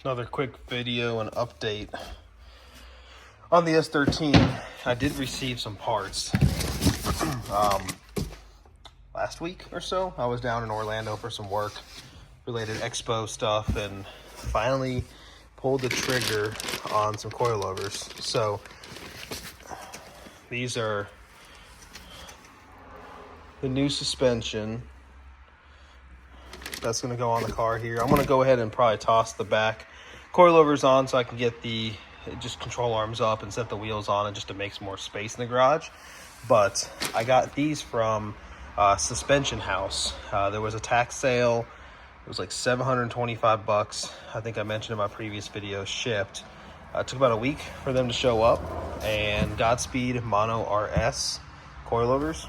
Another quick video and update on the S13. I did receive some parts last week or so. I was down in Orlando for some work related expo stuff and finally pulled the trigger on some coilovers. So these are the new suspension that's going to go on the car here. I'm going to go ahead and probably toss the back coilovers on so I can get the just control arms up and set the wheels on and just to make some more space in the garage. But I got these from Suspension House. There was a tax sale. It was like $725. I think I mentioned in my previous video, shipped. It took about a week for them to show up. And Godspeed Mono RS coilovers.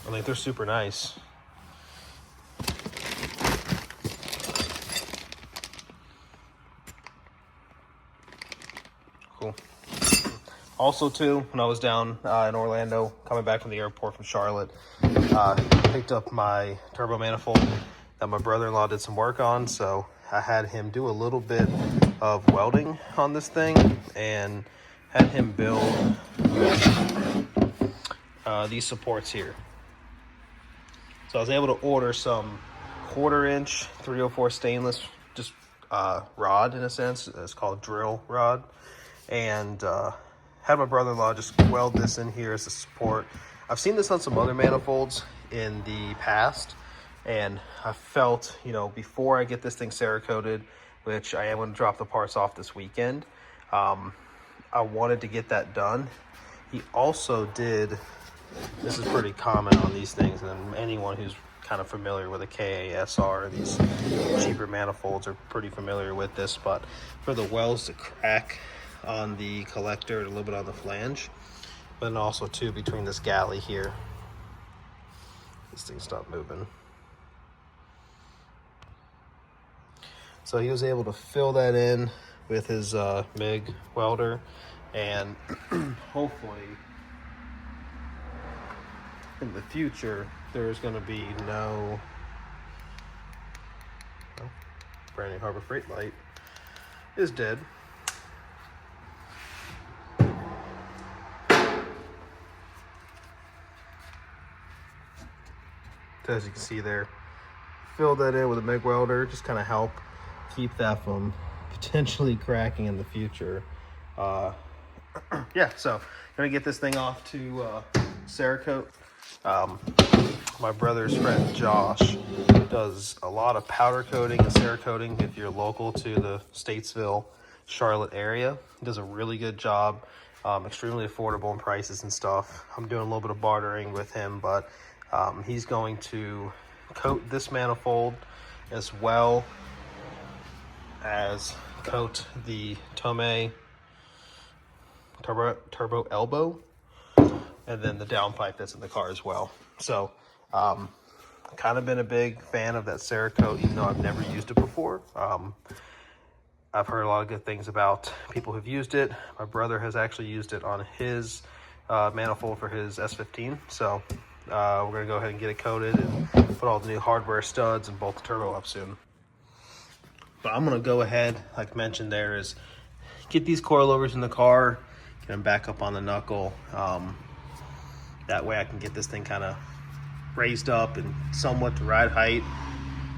I think they're super nice. Cool. Also too, when I was down in Orlando, coming back from the airport from Charlotte, picked up my turbo manifold that my brother-in-law did some work on. So I had him do a little bit of welding on this thing and had him build these supports here. So I was able to order some 1/4-inch 304 stainless, just rod in a sense. It's called drill rod. And had my brother-in-law just weld this in here as a support. I've seen this on some other manifolds in the past, and I felt, you know, before I get this thing Cerakoted, which I am going to drop the parts off this weekend, I wanted to get that done. He also did, this is pretty common on these things, and anyone who's kind of familiar with a KA these cheaper manifolds are pretty familiar with this, but for the welds to crack on the collector and a little bit on the flange, but then also too between this galley here. This thing stopped moving. So he was able to fill that in with his MIG welder, and hopefully in the future there's going to be no brand new Harbor Freight light is dead. As you can see there, fill that in with a MIG welder, just kind of help keep that from potentially cracking in the future. Yeah, so gonna get this thing off to Cerakote. My brother's friend Josh does a lot of powder coating and Cerakoting if you're local to the Statesville, Charlotte area. He does a really good job, extremely affordable in prices and stuff. I'm doing a little bit of bartering with him, but he's going to coat this manifold as well as coat the Tomei turbo elbow and then the downpipe that's in the car as well. So kind of been a big fan of that Cerakote, even though I've never used it before. I've heard a lot of good things about people who've used it. My brother has actually used it on his manifold for his S15. So we're gonna go ahead and get it coated and put all the new hardware studs and bolt the turbo up soon. But I'm gonna go ahead, like mentioned there, is get these coilovers in the car, get them back up on the knuckle. That way I can get this thing kind of raised up and somewhat to ride height.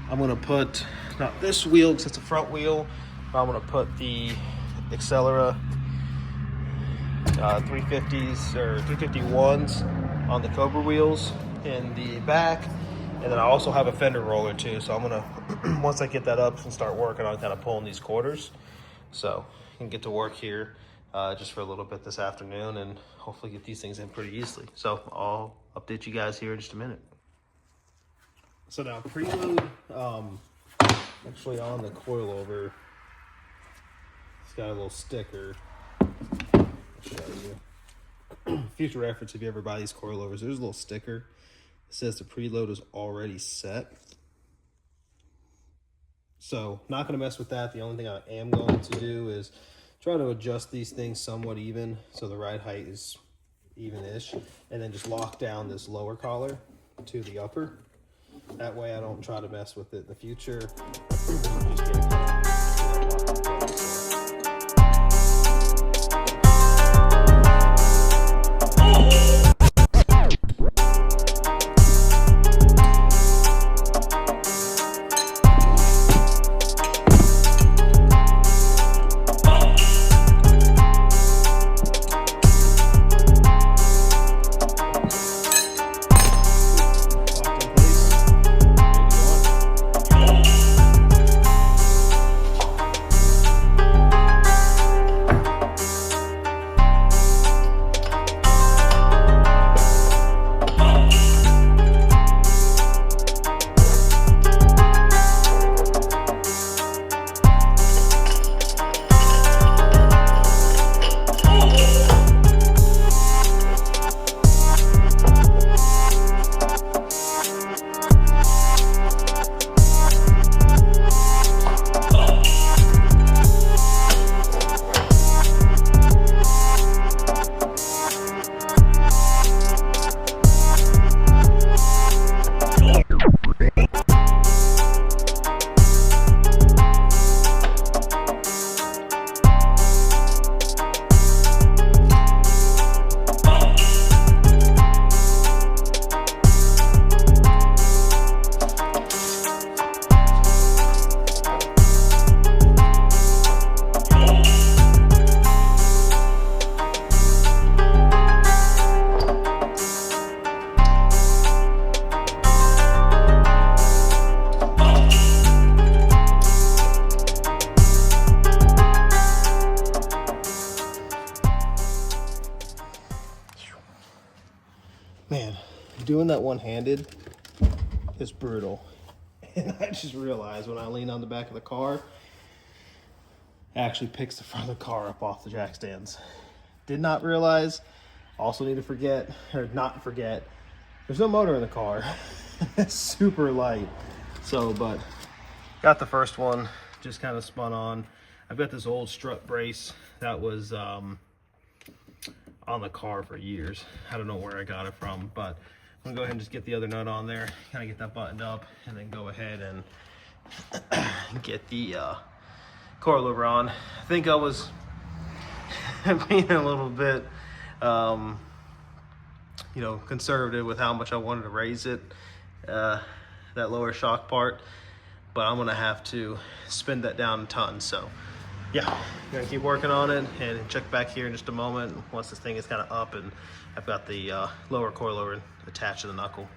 I'm gonna put, not this wheel because it's a front wheel, but I'm gonna put the Accelera 350s or 351s on the Cobra wheels in the back, and then I also have a fender roller too, so I'm gonna once I get that up and start working on kind of pulling these quarters, so I can get to work here just for a little bit this afternoon and hopefully get these things in pretty easily. So I'll update you guys here in just a minute. So now preload, actually on the coilover, it's got a little sticker. I'll show you. Future reference, if you ever buy these coilovers, there's a little sticker that says the preload is already set. So not going to mess with that. The only thing I am going to do is try to adjust these things somewhat even so the ride height is even-ish, and then just lock down this lower collar to the upper. That way I don't try to mess with it in the future. Just get it doing that one-handed is brutal. And I just realized when I lean on the back of the car, it actually picks the front of the car up off the jack stands. Did not realize. Also need to not forget, there's no motor in the car. It's super light. So, but got the first one, just kind of spun on. I've got this old strut brace that was on the car for years. I don't know where I got it from, but I'm gonna go ahead and just get the other nut on there, kind of get that buttoned up, and then go ahead and get the coilover on. I think I was being a little bit, you know, conservative with how much I wanted to raise it, that lower shock part, but I'm gonna have to spin that down a ton. So yeah, I'm gonna keep working on it and check back here in just a moment once this thing is kind of up and I've got the lower coilover attached to the knuckle.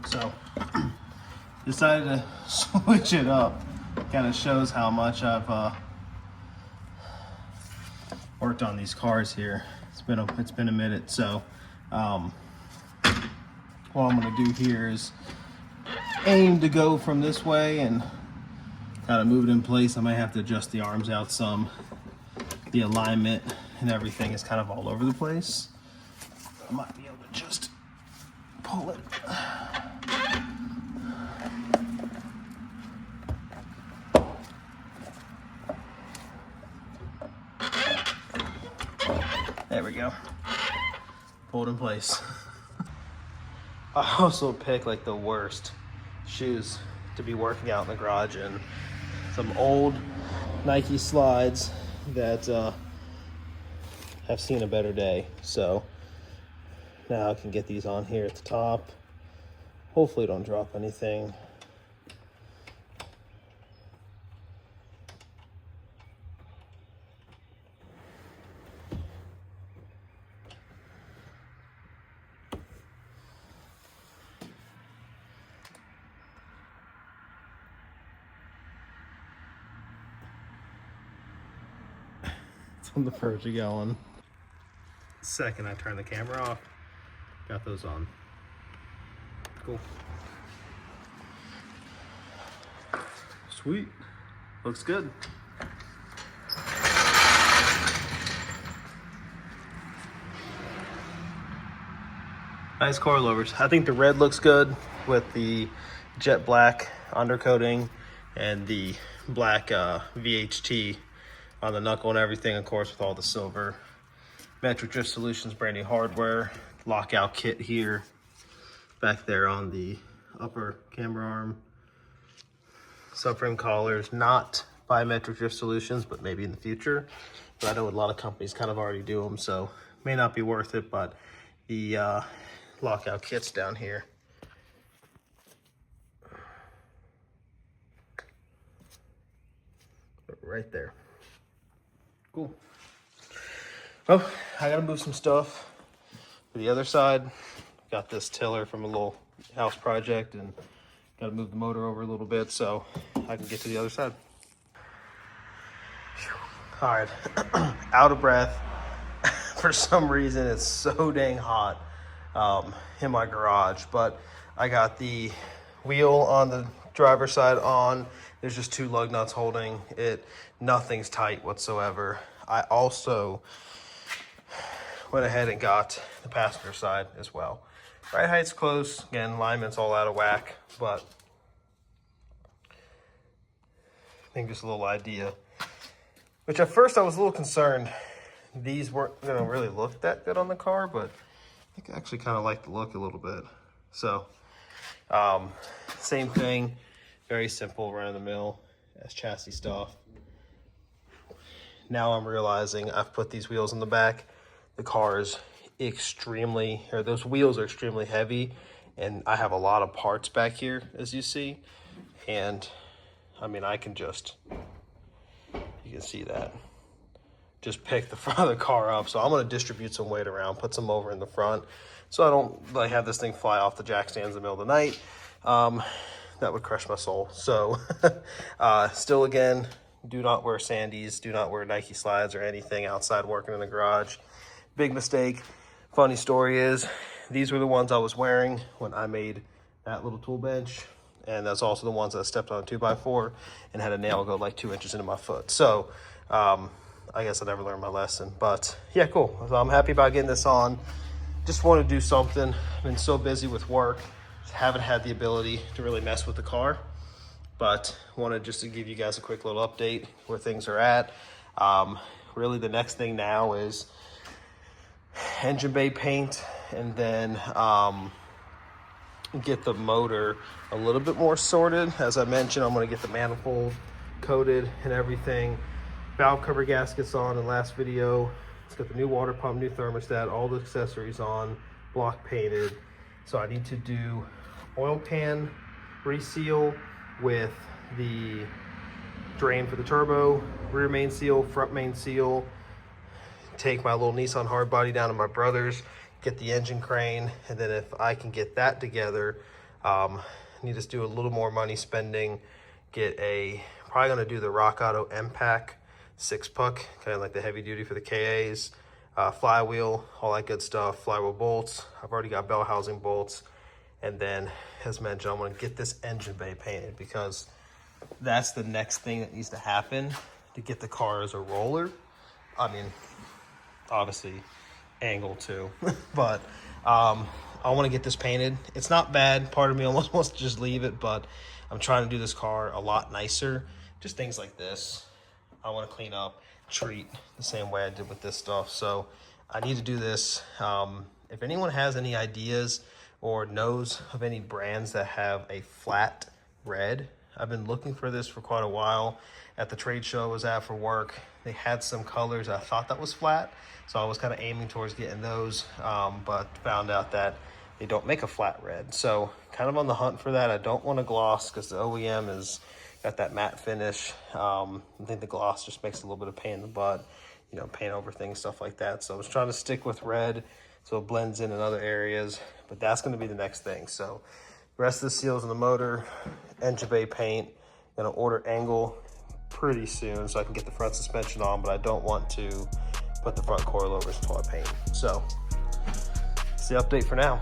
So decided to switch it up. Kind of shows how much I've worked on these cars here. It's been a minute. So what I'm gonna do here is aim to go from this way and kind of move it in place. I might have to adjust the arms out some. The alignment and everything is kind of all over the place. I might be able to just pull it. There we go. Pulled in place. I also pick like the worst shoes to be working out in the garage in. Some old Nike slides that have seen a better day. So now I can get these on here at the top. Hopefully don't drop anything. On the verge of going. Second I turn the camera off, got those on. Cool. Sweet. looks good. Nice coilovers. I think the red looks good with the jet black undercoating and the black VHT on the knuckle and everything, of course, with all the silver. Metric Drift Solutions brand new hardware. Lockout kit here. Back there on the upper camber arm. Subframe collars, not by Metric Drift Solutions, but maybe in the future. But I know a lot of companies kind of already do them, so may not be worth it, but the lockout kits down here. Right there. Cool. Well, I gotta move some stuff to the other side. Got this tiller from a little house project and gotta move the motor over a little bit so I can get to the other side. All right, out of breath. For some reason, it's so dang hot in my garage, but I got the wheel on the driver's side on. There's just 2 lug nuts holding it. Nothing's tight whatsoever. I also went ahead and got the passenger side as well. Ride height's close. Again, alignment's all out of whack, but I think just a little idea. Which at first I was a little concerned these weren't gonna really look that good on the car, but I think I actually kind of like the look a little bit. So, same thing, very simple, run of the mill as chassis stuff. Now I'm realizing I've put these wheels in the back. The car is those wheels are extremely heavy, and I have a lot of parts back here, as you see. And I mean, I can just, you can see that, just pick the front of the car up. So I'm going to distribute some weight around, put some over in the front, so I don't like have this thing fly off the jack stands in the middle of the night. That would crush my soul. So still, again, do not wear Sandys, do not wear Nike slides or anything outside working in the garage. Big mistake. Funny story is, these were the ones I was wearing when I made that little tool bench, and that's also the ones that I stepped on a 2x4 and had a nail go like 2 inches into my foot. So I guess I never learned my lesson, but yeah, cool. So I'm happy about getting this on. Just want to do something. I've been so busy with work, haven't had the ability to really mess with the car, but wanted just to give you guys a quick little update where things are at. Really the next thing now is engine bay paint, and then get the motor a little bit more sorted. As I mentioned, I'm going to get the manifold coated and everything. Valve cover gaskets on in the last video. It's got the new water pump, new thermostat, all the accessories on, block painted. So I need to do oil pan reseal with the drain for the turbo, rear main seal, front main seal, take my little Nissan hard body down to my brother's, get the engine crane, and then if I can get that together, need to do a little more money spending, probably gonna do the Rock Auto M-Pack 6-puck, kind of like the heavy duty for the KAs, flywheel, all that good stuff, flywheel bolts. I've already got bell housing bolts. And then, as mentioned, I'm gonna get this engine bay painted, because that's the next thing that needs to happen to get the car as a roller. I mean, obviously angle too, but I want to get this painted. It's not bad. Part of me almost wants to just leave it, but I'm trying to do this car a lot nicer. Just things like this I want to clean up, treat the same way I did with this stuff. So I need to do this. If anyone has any ideas or knows of any brands that have a flat red, I've been looking for this for quite a while. At the trade show I was at for work, they had some colors I thought that was flat, so I was kind of aiming towards getting those, but found out that they don't make a flat red. So kind of on the hunt for that. I don't want a gloss because the OEM has got that matte finish. I think the gloss just makes a little bit of pain in the butt, you know, paint over things, stuff like that. So I was trying to stick with red so it blends in other areas, but that's going to be the next thing. So the rest of the seals in the motor, engine bay paint, gonna order angle pretty soon so I can get the front suspension on, but I don't want to put the front coilovers until I paint. So that's the update for now.